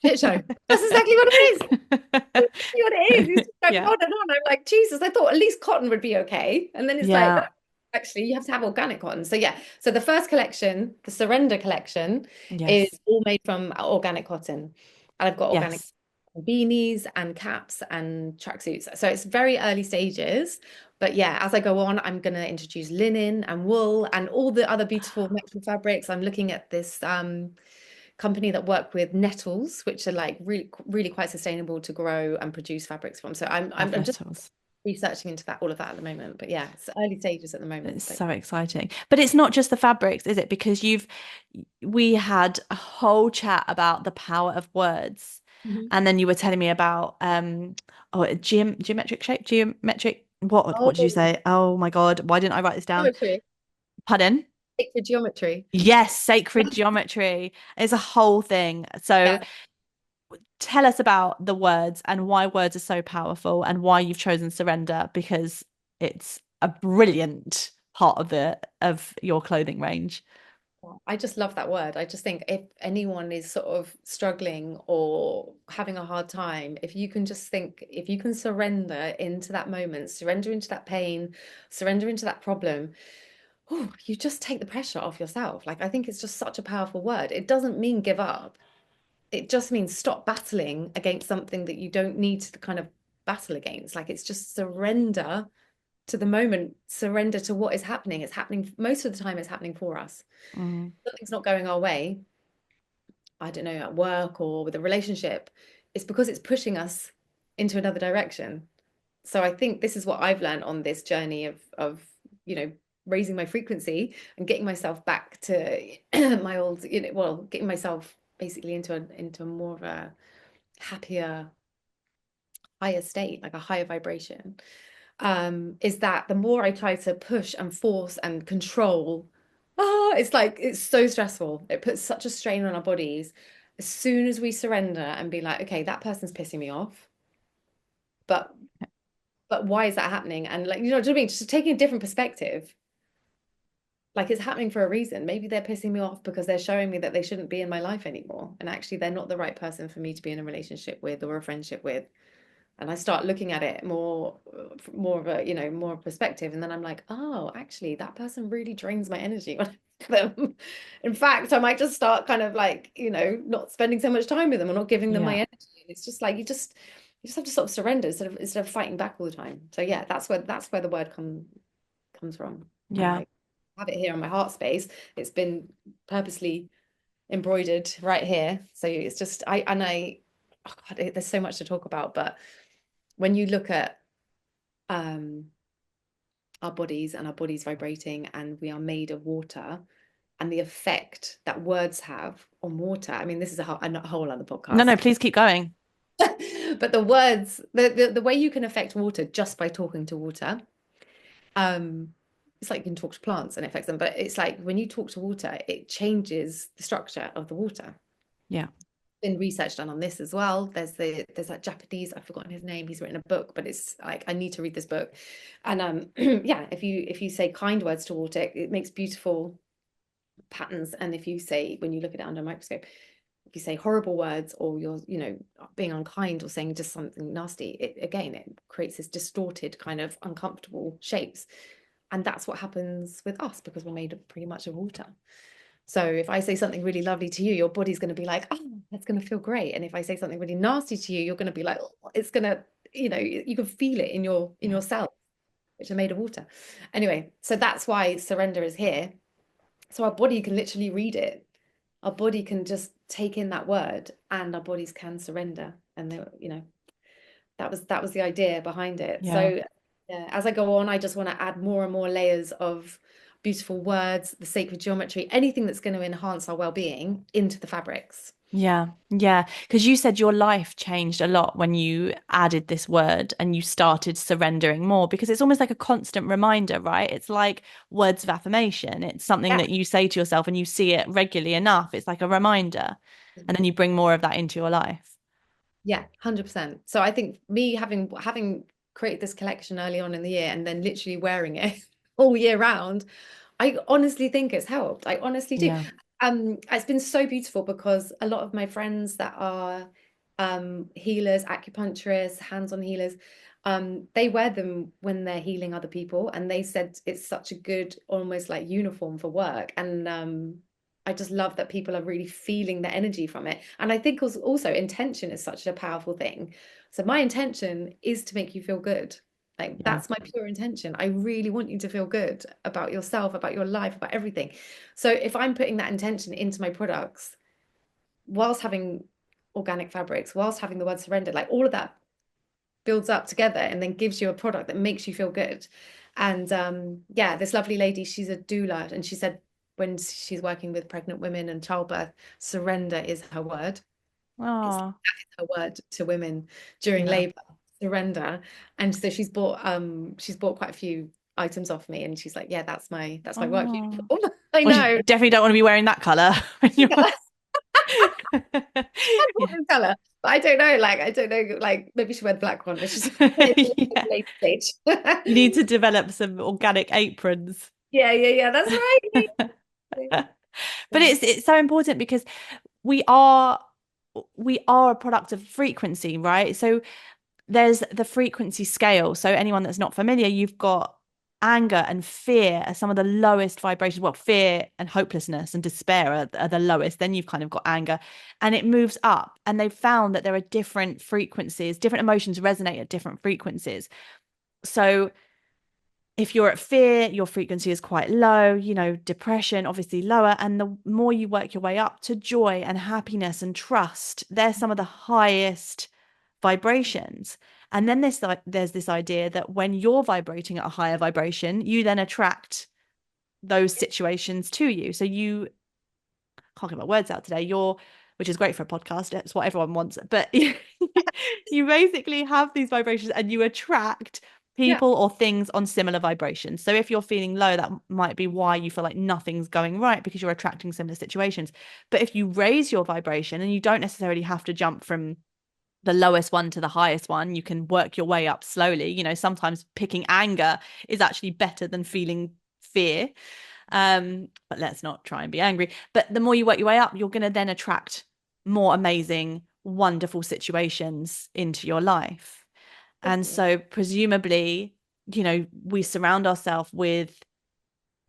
shit show. That's exactly what it is. That's exactly what it is. It's just going Yeah. on and on. I'm like, Jesus, I thought at least cotton would be okay. And then it's like, no, Yeah. actually, you have to have organic cotton. So yeah. So the first collection, the Surrender collection, is Yes. all made from organic cotton. And I've got organic Yes. beanies and caps and tracksuits. So it's very early stages. But yeah, as I go on, I'm going to introduce linen and wool and all the other beautiful natural fabrics. I'm looking at this company that work with nettles, which are like really quite sustainable to grow and produce fabrics from. So Love I'm just nettles. researching into that all of that at the moment. But yeah, it's early stages at the It's moment. But so exciting. But it's not just the fabrics, is it? Because we had a whole chat about the power of words. Mhm. And then you were telling me about geometric shape, geometric what did you Oh, say? Oh my God, why didn't I write this down? geometry, Pardon? sacred geometry. Yes, sacred geometry is a whole thing. So Yeah. tell us about the words and why words are so powerful and why you've chosen surrender because it's a brilliant part of the of your clothing range. I just love that word. I just think if anyone is sort of struggling or having a hard time, if you can just think, if you can surrender into that moment, surrender into that pain, surrender into that problem, oh, you just take the pressure off yourself. Like, I think it's just such a powerful word. It doesn't mean give up. It just means stop battling against something that you don't need to kind of battle against. Like, it's just surrender to the moment, surrender to what is happening. It's happening most of the time, it's happening for us. Mm, Something's not going our way, I don't know, at work or with a relationship, it's because it's pushing us into another direction. So I think this is what I've learned on this journey of you know raising my frequency and getting myself back to my old, well, getting myself basically into a more of a happier, higher state, like a higher vibration. Is that the more I try to push and force and control, it's like it's so stressful. It puts such a strain on our bodies. As soon as we surrender and be like, okay, that person's pissing me off, but why is that happening? And like, do you know what I mean? Just taking a different perspective. Like, it's happening for a reason. Maybe they're pissing me off because they're showing me that they shouldn't be in my life anymore. And actually, they're not the right person for me to be in a relationship with or a friendship with. And I start looking at it more of a, more perspective. And then I'm like, oh, actually, that person really drains my energy when I them. In fact, I might just start kind of like, not spending so much time with them or not giving them my yeah. energy. And it's just like you just have to sort of surrender instead of fighting back all the time. So yeah, that's where the word comes from. And Yeah. I have it here on my heart space. It's been purposely embroidered right here. So it's just oh God, there's so much to talk about, but when you look at um, our bodies and our bodies vibrating, and we are made of water, and the effect that words have on water. I mean, this is a whole other No, no, podcast. please keep going. But the words, the way you can affect water just by talking to water, um, it's like you can talk to plants and it affects them. But it's like when you talk to water, it changes the structure of the water. Yeah. Been research done on this as well. There's that Japanese, I've forgotten his name, he's written a book, but it's like I need to read this book. And yeah, if you say kind words to water, it makes beautiful patterns. And if you say, when you look at it under a microscope, if you say horrible words, or you're being unkind or saying just something nasty, it creates this distorted kind of uncomfortable shapes. And that's what happens with us because we're made of pretty much of water. So if I say something really lovely to you, your body's going to be like, oh, that's going to feel great. And if I say something really nasty to you, you're going to be like, oh, it's going to, you can feel it in your Yeah. cells, which are made of water. Anyway, so that's why surrender is here. So our body can literally read it. Our body can just take in that word, and our bodies can surrender. And that was the idea behind it. Yeah. So yeah, as I go on, I just want to add more and more layers of beautiful words, the sacred geometry, anything that's going to enhance our well-being into the fabrics. Yeah, yeah. Because you said your life changed a lot when you added this word and you started surrendering more because it's almost like a constant reminder, right? It's like words of affirmation. It's something Yeah. that you say to yourself and you see it regularly enough. It's like a reminder. And then you bring more of that into your life. Yeah, 100%. So I think me having created this collection early on in the year and then literally wearing it all year round, I honestly think it's helped. I honestly do. Yeah. It's been so beautiful because a lot of my friends that are healers, acupuncturists, hands-on healers, they wear them when they're healing other people, and they said it's such a good, almost like uniform for work. And I just love that people are really feeling the energy from it. And I think also intention is such a powerful thing. So my intention is to make you feel good. Like Yeah. that's my pure intention. I really want you to feel good about yourself, about your life, about everything. So if I'm putting that intention into my products, whilst having organic fabrics, whilst having the word surrender, like all of that builds up together and then gives you a product that makes you feel good. And yeah, this lovely lady, she's a doula, and she said when she's working with pregnant women and childbirth, surrender is her word. It's Oh, her word to women during yeah. labor, surrender. And so she's bought quite a few items off me, and she's like, yeah, that's my work Oh. uniform. I Well, you know. definitely don't want to be wearing that color when you're. Yeah, I bought Yeah. this color, but I don't know. Like, I don't know. Like, maybe she wear the black one. But she's maybe at Yeah. a later stage. You need to develop some organic aprons. Yeah, yeah, yeah. That's right. But Yeah. it's so important because we are we are a product of frequency, right? So there's the frequency scale. So anyone that's not familiar, you've got anger and fear are some of the lowest vibrations. Well, fear and hopelessness and despair are the lowest. Then you've kind of got anger and it moves up. And they've found that there are different frequencies, different emotions resonate at different frequencies. So if you're at fear, your frequency is quite low, depression, obviously lower. And the more you work your way up to joy and happiness and trust, they're some of the highest vibrations. And then there's this idea that when you're vibrating at a higher vibration, you then attract those situations to you. So you can't get my words out today. Which is great for a podcast. It's what everyone wants. But you basically have these vibrations and you attract Yeah. people or things on similar vibrations. So if you're feeling low, that might be why you feel like nothing's going right because you're attracting similar situations. But if you raise your vibration and you don't necessarily have to jump from the lowest one to the highest one, you can work your way up slowly. Sometimes picking anger is actually better than feeling fear. But let's not try and be angry. But the more you work your way up, you're going to then attract more amazing, wonderful situations into your life. And Definitely. so, presumably, we surround ourselves with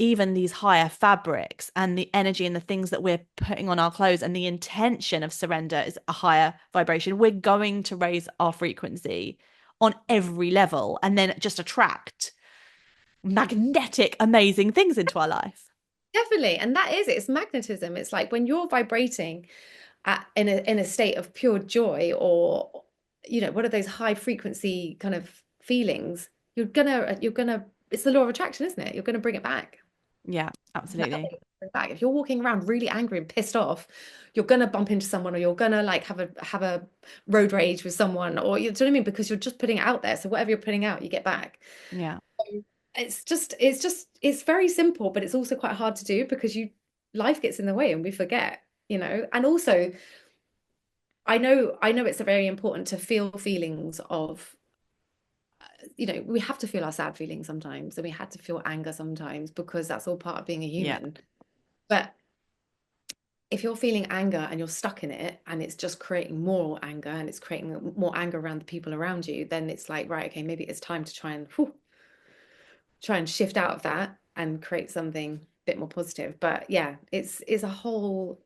even these higher fabrics and the energy and the things that we're putting on our clothes and the intention of surrender is a higher vibration. We're going to raise our frequency on every level and then just attract magnetic, amazing things into our life. Definitely. And that is it. It's magnetism. It's like when you're vibrating in a state of pure joy, or what are those high frequency kind of feelings, you're gonna it's the law of attraction, isn't it? You're gonna bring it back. Yeah, absolutely. Back. If you're walking around really angry and pissed off, you're gonna bump into someone, or you're gonna like have a road rage with someone, or you know what I mean? Because you're just putting it out there. So whatever you're putting out, you get back. Yeah. It's very simple, but it's also quite hard to do because life gets in the way and we forget. And also I know it's very important to feel feelings of, we have to feel our sad feelings sometimes, and we had to feel anger sometimes because that's all part of being a Yeah. human. But if you're feeling anger and you're stuck in it and it's just creating more anger and it's creating more anger around the people around you, then it's like, right, okay, maybe it's time to try and shift out of that and create something a bit more positive. But yeah, it's a whole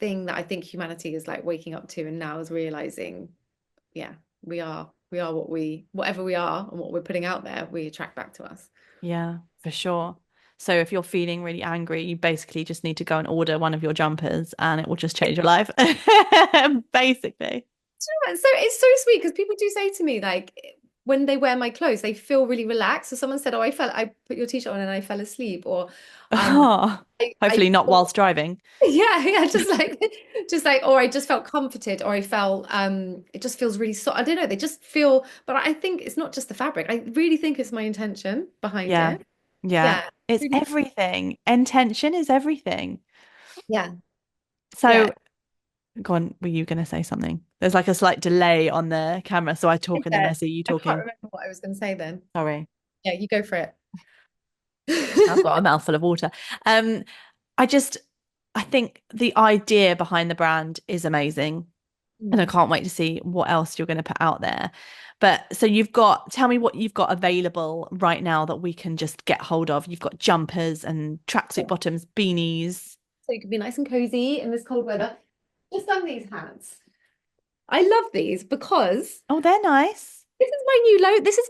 thing that I think humanity is like waking up to and now is realizing, yeah, we are whatever we are and what we're putting out there, we attract back to us. Yeah, for sure. So if you're feeling really angry, you basically just need to go and order one of your jumpers and it will just change your life. Basically. So it's so sweet because people do say to me like, when they wear my clothes, they feel really relaxed. So someone said, "Oh, I put your t-shirt on and I fell asleep," or Oh, I hopefully not felt, whilst driving. yeah, yeah, just like, or I just felt comforted, or I felt it just feels really soft. I don't know, they just feel, but I think it's not just the fabric. I really think it's my intention behind Yeah. it. Yeah. Yeah, It's really, everything. Intention is everything. yeah, yeah. So, go on, were you going to say something? There's like a slight delay on the camera, so I talk and then I Yeah. see you I can't talking. remember what I was going to say then. Sorry. Yeah, you go for I've it. got a mouthful of water. Um, I just, I think the idea behind the brand is amazing. And I Mm. can't wait to see what else you're going to put out there. But so tell me what you've got available right now that we can just get hold of. You've got jumpers and tracksuit bottoms, beanies. So you can be nice and cozy in this cold weather. Just done these hats. I love these because Oh, they're nice. This is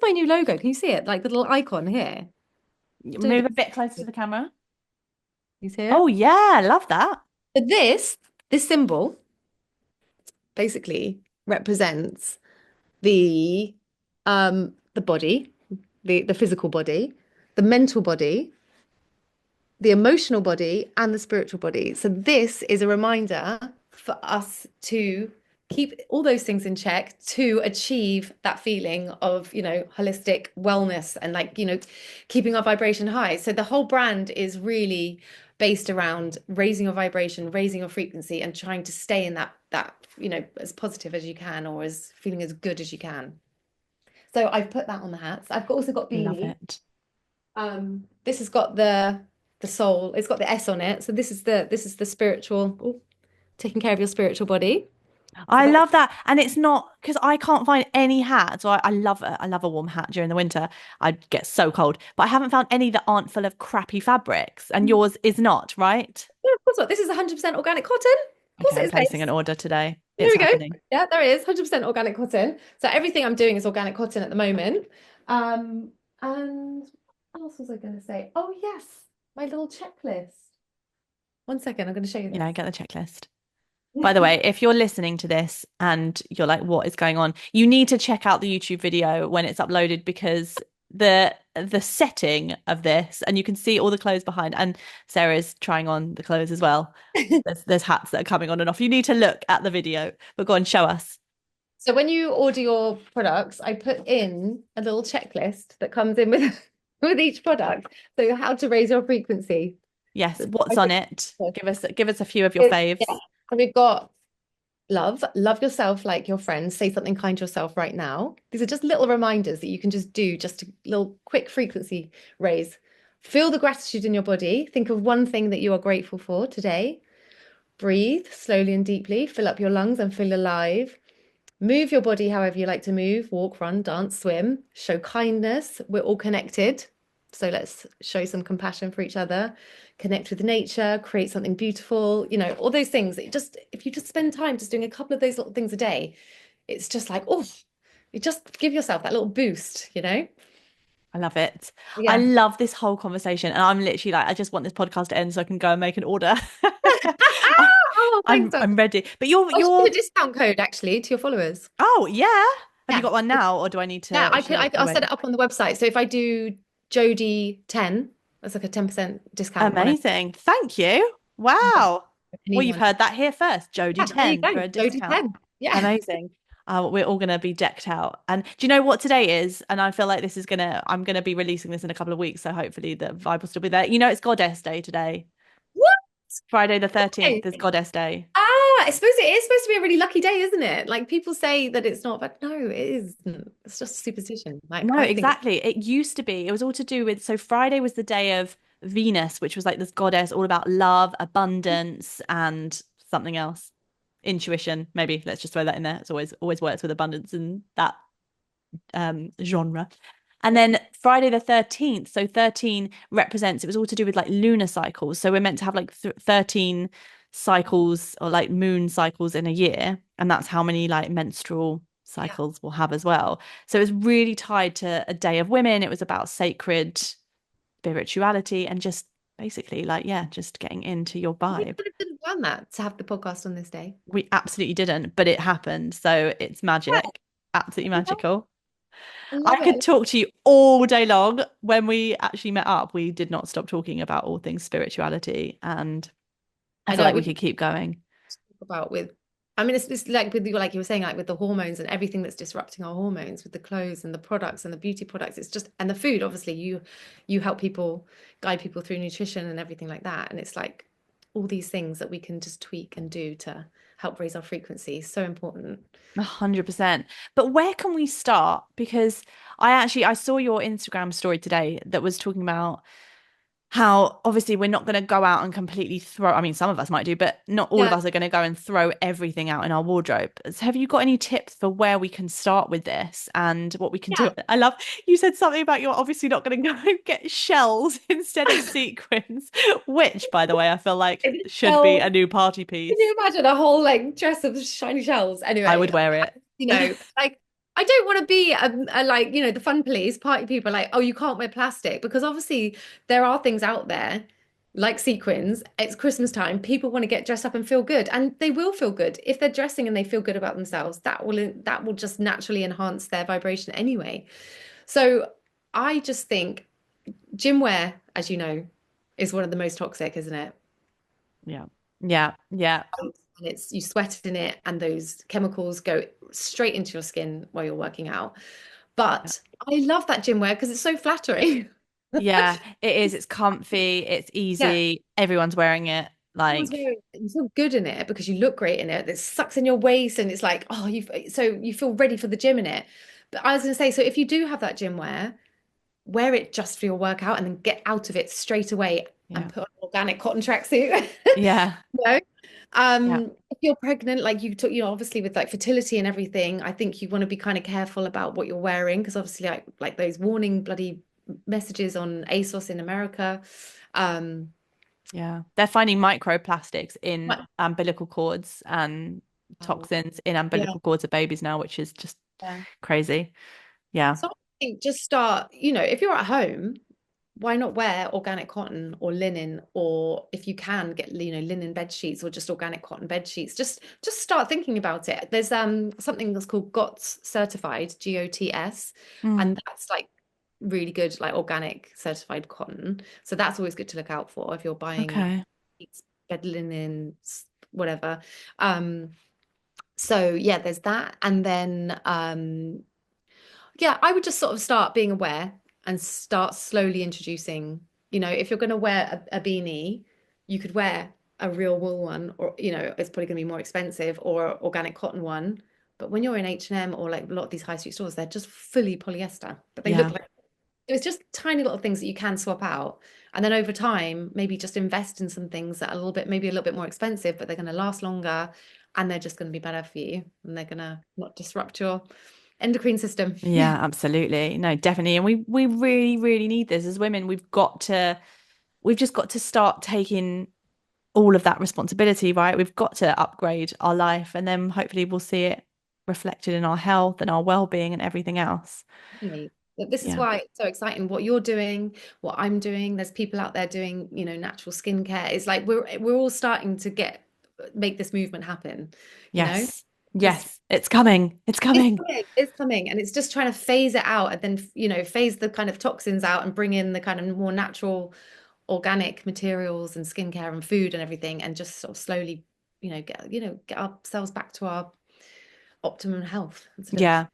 my new logo. Can you see it? Like the little icon here. Don't know Move a bit closer to if the camera. you see Oh, it. yeah, love that. But this symbol basically represents the body, the physical body, the mental body, the emotional body, and the spiritual body. So this is a reminder for us to keep all those things in check to achieve that feeling of, holistic wellness and like, keeping our vibration high. So the whole brand is really based around raising your vibration, raising your frequency, and trying to stay in that, as positive as you can or as feeling as good as you can. So I've put that on the hats. Also got Love beanie. it. This has got the soul. It's got the S on it. So this is the spiritual, taking care of your spiritual body. So I that's love that. And it's not because I can't find any hats. So I love a warm hat during the winter. I get so cold, but I haven't found any that aren't full of crappy fabrics. And yours is not, right? yeah, of course not. This is 100% organic cotton. Of Okay, course it I'm is, placing an babes. order today. There It's we go. happening. Yeah, there is 100% organic cotton. So everything I'm doing is organic cotton at the moment. And what else was I going to say? Oh yes, my little checklist. One second, I'm going to show you You know, this. get the checklist. By the way, if you're listening to this and you're like, what is going on? You need to check out the YouTube video when it's uploaded because the setting of this, and you can see all the clothes behind, and Sarah's trying on the clothes as well. There's hats that are coming on and off. You need to look at the video, but go on, show us. So when you order your products, I put in a little checklist that comes in with with each product. So how to raise your frequency. Yes, So what's I on put it? Give us a few of your yeah. faves. So we've got love yourself like your friends. Say something kind to yourself right now. These are just little reminders that you can just do, just a little quick frequency raise. Feel the gratitude in your body. Think of one thing that you are grateful for today. Breathe slowly and deeply. Fill up your lungs and feel alive. Move your body however you like to move, walk, run, dance, swim, show kindness. We're all connected. So let's show some compassion for each other, connect with nature, create something beautiful, all those things. If you just spend time just doing a couple of those little things a day, it's just like, oh, you just give yourself that little boost. I love it. I Yeah. love this whole conversation. And I'm literally like, I just want this podcast to end so I can go and make an order. Oh, thanks. I'm ready. But I should put a discount code actually to your followers. oh yeah. Have you Yeah. got one now or do I need Yeah, to should I I'll set wait? it up on the website. So if I do Jody 10, that's like a 10% discount on Amazing. Thank you. Wow. Well, you've anyone. heard that here first. Yeah, Jodie there you 10 go. for a Jody discount. 10. Yeah. Amazing. We're all going to be decked out. And do you know what today is? And I feel like I'm going to be releasing this in a couple of weeks. So hopefully the vibe will still be there. You know, it's Goddess Day today. What? Friday the 13th is Okay. Goddess Day. I suppose it is supposed to be a really lucky day, isn't it? Like people say that it's not, but no, it isn't. It's just a superstition. Like No, I think it's exactly. It used to be. It was all to do with, so Friday was the day of Venus, which was like this goddess all about love, abundance, and something else. Intuition, maybe. Let's just throw that in there. It's always works with abundance in that genre. And then Friday the 13th, so 13 represents, it was all to do with like lunar cycles. So we're meant to have like 13 cycles or like moon cycles in a year. And that's how many like menstrual yeah. cycles we'll have as well. So it was really tied to a day of women. It was about sacred spirituality and just basically like, yeah, just getting into your We vibe. could have didn't plan that to have the podcast on this day. We absolutely didn't, but it happened. So it's Yeah. magic, absolutely Yeah. magical. I I love could it. talk to you all day long. When we actually met up, we did not stop talking about all things spirituality, and I I feel know like we we can could keep going. talk about with. I mean, it's like with like you were saying, like with the hormones and everything that's disrupting our hormones, with the clothes and the products and the beauty products. It's just and the food. Obviously, you help people, guide people through nutrition and everything like that. And it's like all these things that we can just tweak and do to help raise our frequency. So important. 100%. But where can we start? Because I saw your Instagram story today that was talking about how obviously we're not going to go out and completely throw, I mean, some of us might do, but not all of Yeah. us are going to go and throw everything out in our wardrobe. So have you got any tips for where we can start with this and what we can do? Yeah. I love you said something about you're obviously not going to go and get shells instead of sequins, which, by the way, I feel like should be a Well, new party can piece. you imagine a whole like dress of shiny shells? I Anyway, would wear it. like I don't want to be a like, the fun police party people like, oh, you can't wear plastic because obviously there are things out there like sequins. It's Christmas time. People want to get dressed up and feel good, and they will feel good if they're dressing and they feel good about themselves. That will just naturally enhance their vibration anyway. So I just think gym wear, as you know, is one of the most toxic, isn't it? Yeah. Yeah. Yeah. And it's you sweat in it and those chemicals go straight into your skin while you're working out. Yeah. But I love that gym wear because it's so flattering. Yeah, it is. It's comfy. It's Yeah, easy. Everyone's wearing it. everyone's Like, wearing it. You feel good in it because you look great in it. It sucks in your waist and it's like, oh, you feel ready for the gym in it. But I was going to say, so if you do have that gym wear it just for your workout and then get out of it straight away and yeah. put on an organic cotton tracksuit. Yeah. You know? Yeah. If you're pregnant, like you took, obviously with like fertility and everything, I think you want to be kind of careful about what you're wearing because obviously like those warning bloody messages on ASOS in America. Um, Yeah. They're finding microplastics in what- umbilical cords and oh, toxins in yeah, umbilical cords of babies now, which is just yeah. crazy. Yeah. So I think just start, if you're at home, why not wear organic cotton or linen, or if you can get, linen bed sheets or just organic cotton bed sheets. Just start thinking about it. There's something that's called GOTS certified, GOTS, and Mm. that's like really good, like organic certified cotton. So that's always good to look out for if you're buying Okay. sheets, bed linen, whatever. Um, so yeah, there's that. And then yeah, I would just sort of start being aware and start slowly introducing, if you're going to wear a beanie, you could wear a real wool one, or, it's probably going to be more expensive, or organic cotton one. But when you're in H&M or like a lot of these high street stores, they're just fully polyester, but they look Yeah. like it's just tiny little things that you can swap out. And then over time, maybe just invest in some things that are maybe a little bit more expensive, but they're going to last longer and they're just going to be better for you and they're going to not disrupt your endocrine system. Yeah, absolutely. No, definitely. And we really, really need this as women. We've just got to start taking all of that responsibility, right? We've got to upgrade our life and then hopefully we'll see it reflected in our health and our well-being and everything else. Definitely. But this is Yeah. why it's so exciting what you're doing, what I'm doing. There's people out there doing, natural skincare. It's like we're all starting to make this movement happen, you know? Yes. Just Yes. It's coming. It's coming. it's coming, and it's just trying to phase it out and then, phase the kind of toxins out and bring in the kind of more natural organic materials and skincare and food and everything, and just sort of slowly, get ourselves back to our optimum health instead of Yeah.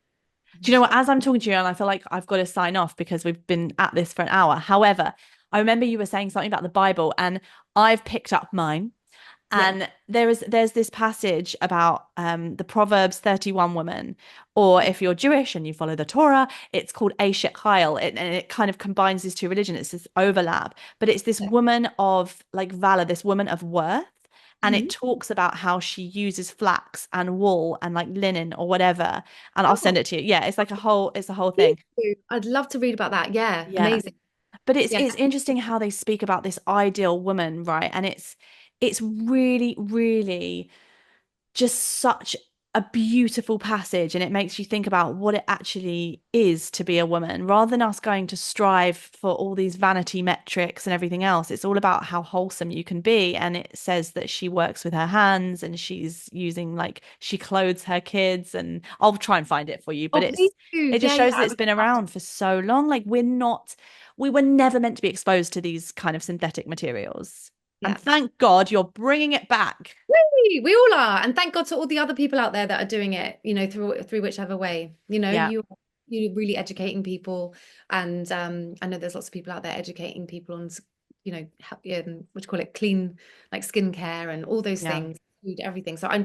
Do you know what? As I'm talking to you, and I feel like I've got to sign off because we've been at this for an hour. However, I remember you were saying something about the Bible, and I've picked up mine. yeah. And there's this passage about the Proverbs 31 woman, or if you're Jewish and you follow the Torah, it's called Ashet Chayil, and it kind of combines these two religions. It's this overlap, but it's this woman of like valor, this woman of worth. And it Mhm. talks about how she uses flax and wool and like linen or whatever. And I'll Oh, send it to you. Yeah, it's a whole please thing. do. I'd love to read about that. Yeah, Yeah. amazing. But it's Yeah. it's interesting how they speak about this ideal woman, right? And it's really, really just such a beautiful passage, and it makes you think about what it actually is to be a woman rather than us going to strive for all these vanity metrics and everything else. It's all about how wholesome you can be. And it says that she works with her hands and she's using, like, she clothes her kids, and I'll try and find it for you, Oh, but please do. it just Yeah, shows yeah. that it's been around for so long. Like, we were never meant to be exposed to these kind of synthetic materials. And Yeah. thank God you're bringing it back. We all are. And thank God to all the other people out there that are doing it, through whichever way. Yeah, You're really educating people. And I know there's lots of people out there educating people on, what do you call it, clean, like skincare and all those yeah. things, food, everything. So I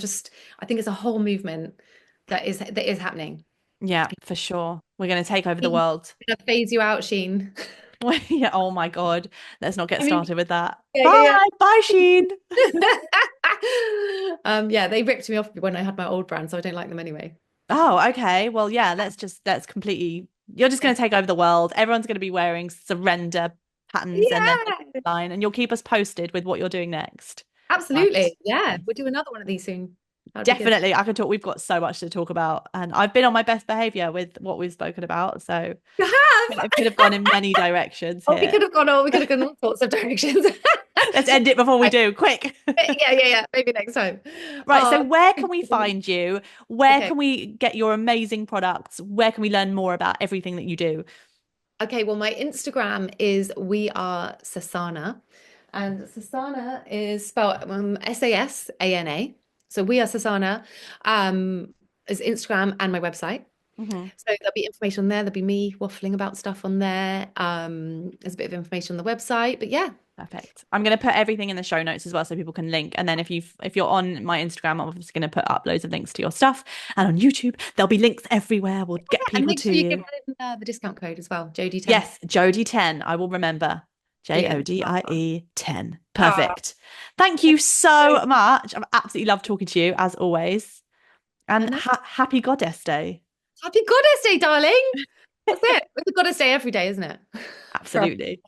think it's a whole movement that is happening. Yeah, for sure. We're going to take over the Gonna world. phase you out, Sheen. Yeah, oh my God. Let's not get I mean, started with that. yeah, yeah, Bye. Bye, Sheen. yeah. Yeah, they ripped me off when I had my old brand, so I don't like them anyway. Oh, okay. Well, yeah, let's completely, you're just Yeah. going to take over the world. Everyone's going to be wearing surrender patterns and then Yeah, line, and you'll keep us posted with what you're doing next. Right. absolutely. Yeah, Nice. we'll do another one of these soon. That would be good. Definitely. I could talk. We've got so much to talk about, and I've been on my best behavior with what we've spoken about. So You it have. could have gone in many directions Oh, here. we could have gone all sorts of directions. Let's end it before we Right. do. Quick. Yeah, yeah, yeah. Maybe next time. Right, so Oh, where can we find you? Where okay. can we get your amazing products? Where can we learn more about everything that you do? Okay, well, my Instagram is We Are Sasana, and Sasana is spelled Sasana. So We Are Sasana is Instagram and my website. Hmm. So there'll be information on there. There'll be me waffling about stuff on there. There's a bit of information on the website, but yeah. Perfect. I'm going to put everything in the show notes as well so people can link. And then if you're on my Instagram, I'm obviously going to put up loads of links to your stuff. And on YouTube, there'll be links everywhere. We'll get And people make to sure you give you. in the discount code as well, Jodie 10. Yes, Jodie 10. I will remember. Brilliant. Jodie 10. Ah, Perfect. Thank you so much. I've absolutely loved talking to you as always. I And know. happy Goddess Day. Happy Goddess Day, darling. That's it. It's a Goddess Day every day, isn't it? For us. Absolutely.